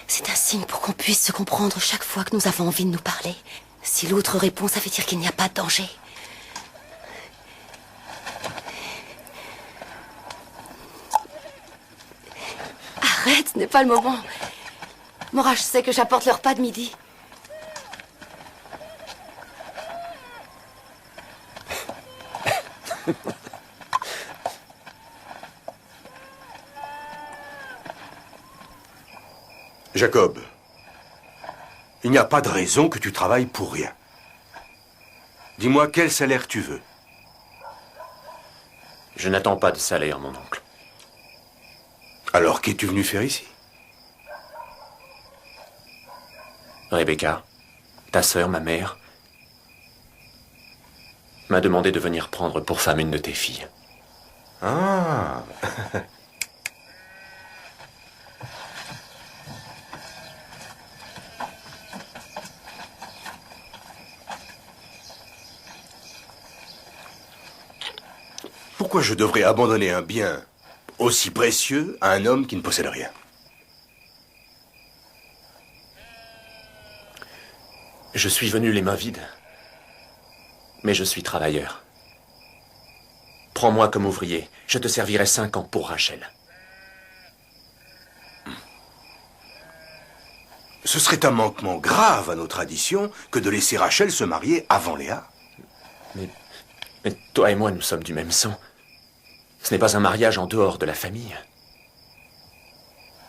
C'est un signe pour qu'on puisse se comprendre chaque fois que nous avons envie de nous parler. Si l'autre répond, ça veut dire qu'il n'y a pas de danger. Arrête, ce n'est pas le moment. Morage sait que j'apporte le repas de midi. Jacob, il n'y a pas de raison que tu travailles pour rien. Dis-moi quel salaire tu veux. Je n'attends pas de salaire, mon oncle. Alors qu'es-tu venu faire ici? Rebecca, ta sœur, ma mère, m'a demandé de venir prendre pour femme une de tes filles. Ah. Pourquoi je devrais abandonner un bien aussi précieux à un homme qui ne possède rien? Je suis venu les mains vides, mais je suis travailleur. Prends-moi comme ouvrier, je te servirai 5 ans pour Rachel. Ce serait un manquement grave à nos traditions que de laisser Rachel se marier avant Léa. Mais toi et moi, nous sommes du même sang. Ce n'est pas un mariage en dehors de la famille.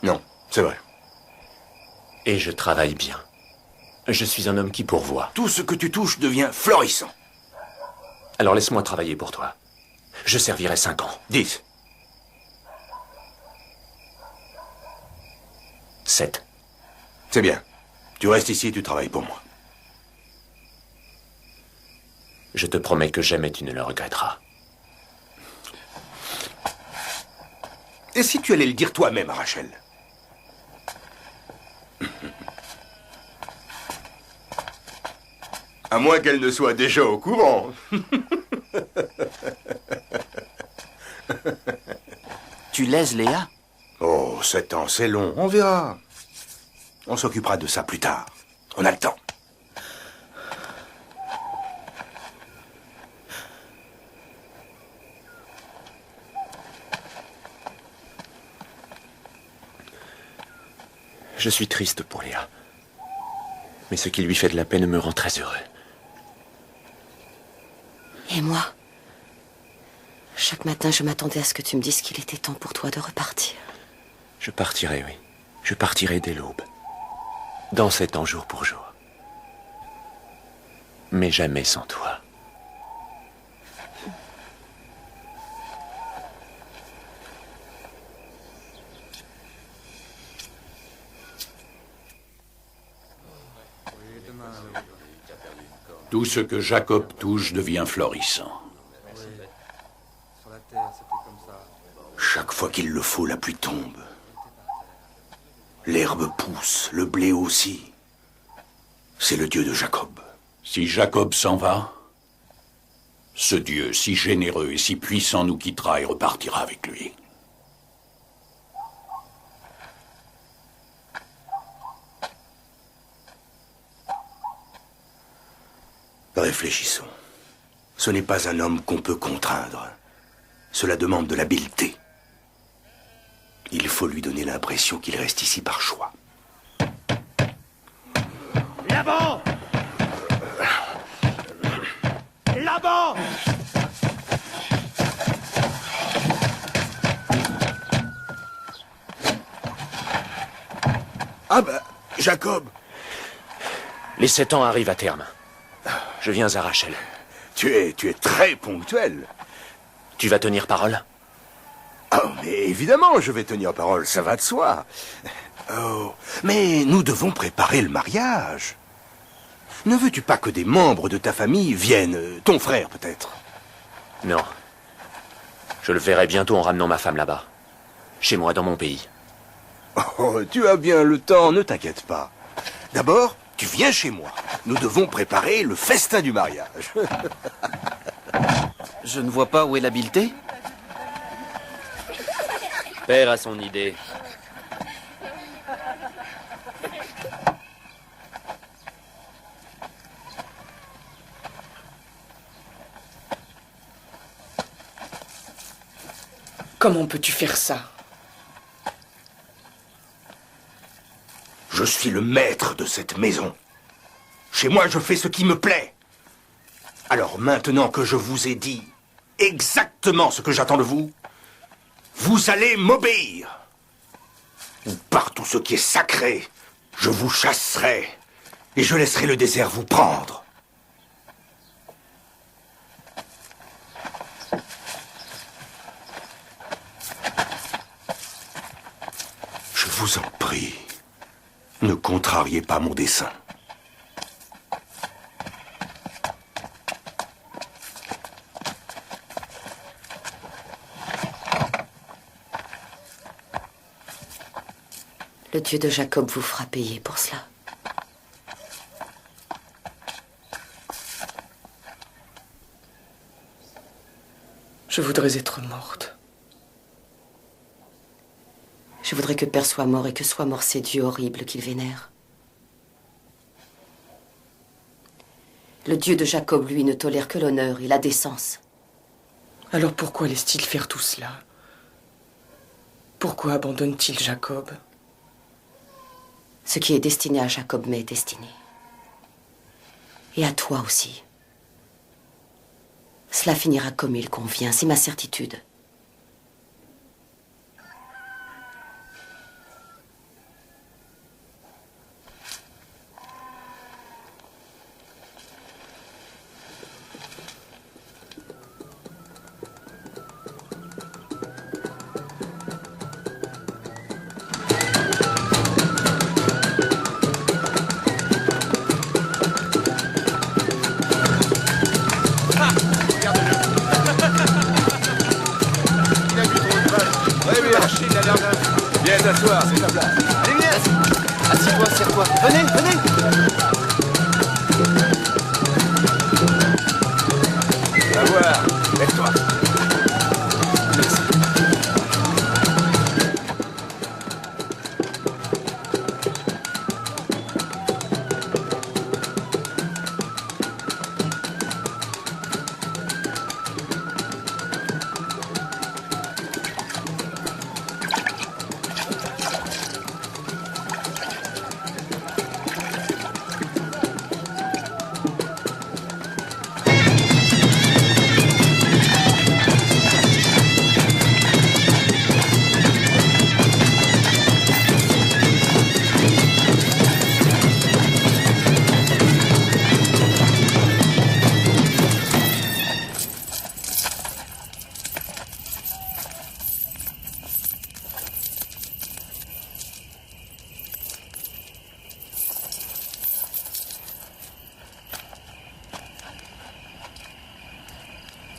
Non, c'est vrai. Et je travaille bien. Je suis un homme qui pourvoit. Tout ce que tu touches devient florissant. Alors laisse-moi travailler pour toi. Je servirai 5 ans. 10. 7. C'est bien. Tu restes ici et tu travailles pour moi. Je te promets que jamais tu ne le regretteras. Et si tu allais le dire toi-même à Rachel? À moins qu'elle ne soit déjà au courant. Tu lèses Léa? Oh, 7 ans, c'est long. On verra. On s'occupera de ça plus tard. On a le temps. Je suis triste pour Léa. Mais ce qui lui fait de la peine me rend très heureux. Et moi? Chaque matin, je m'attendais à ce que tu me dises qu'il était temps pour toi de repartir. Je partirai, oui. Je partirai dès l'aube. Dans 7 ans, jour pour jour. Mais jamais sans toi. Tout ce que Jacob touche devient florissant. Chaque fois qu'il le faut, la pluie tombe. L'herbe pousse, le blé aussi. C'est le Dieu de Jacob. Si Jacob s'en va, ce Dieu si généreux et si puissant nous quittera et repartira avec lui. Réfléchissons. Ce n'est pas un homme qu'on peut contraindre. Cela demande de l'habileté. Il faut lui donner l'impression qu'il reste ici par choix. Là-bas! Là-bas! Ah bah, Jacob! Les 7 ans arrivent à terme. Je viens à Rachel. Tu es très ponctuel. Tu vas tenir parole? Oh, mais évidemment, je vais tenir parole, ça va de soi. Oh, mais nous devons préparer le mariage. Ne veux-tu pas que des membres de ta famille viennent? Ton frère, peut-être? Non. Je le verrai bientôt en ramenant ma femme là-bas. Chez moi, dans mon pays. Oh, tu as bien le temps, ne t'inquiète pas. D'abord, tu viens chez moi. Nous devons préparer le festin du mariage. Je ne vois pas où est l'habileté. Père a son idée. Comment peux-tu faire ça? Je suis le maître de cette maison. Chez moi, je fais ce qui me plaît. Alors maintenant que je vous ai dit exactement ce que j'attends de vous, vous allez m'obéir. Ou par tout ce qui est sacré, je vous chasserai et je laisserai le désert vous prendre. Je vous en prie, ne contrariez pas mon dessein. Le Dieu de Jacob vous fera payer pour cela. Je voudrais être morte. Je voudrais que Père soit mort et que soient morts ces dieux horribles qu'il vénère. Le Dieu de Jacob, lui, ne tolère que l'honneur et la décence. Alors pourquoi laisse-t-il faire tout cela? Pourquoi abandonne-t-il Jacob? Ce qui est destiné à Jacob m'est destiné. Et à toi aussi. Cela finira comme il convient, c'est ma certitude. Viens t'asseoir, c'est ta place. Allez, viens. Assis-toi, serre-toi. Venez, venez. Va voir, lève-toi.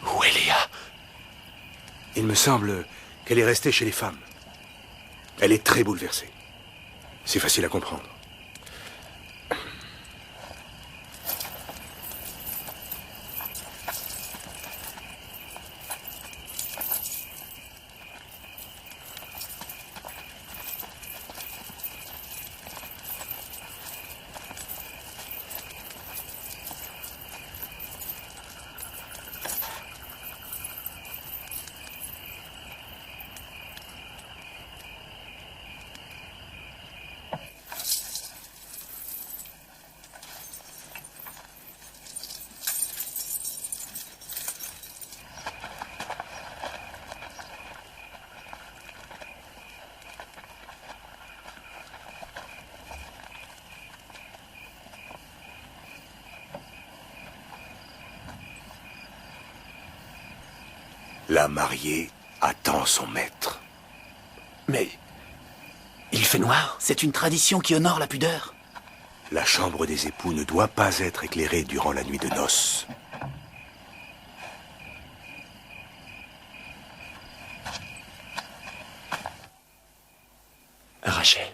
Où est Léa? Il me semble qu'elle est restée chez les femmes. Elle est très bouleversée. C'est facile à comprendre. La mariée attend son maître. Mais il fait noir. C'est une tradition qui honore la pudeur. La chambre des époux ne doit pas être éclairée durant la nuit de noces. Rachel.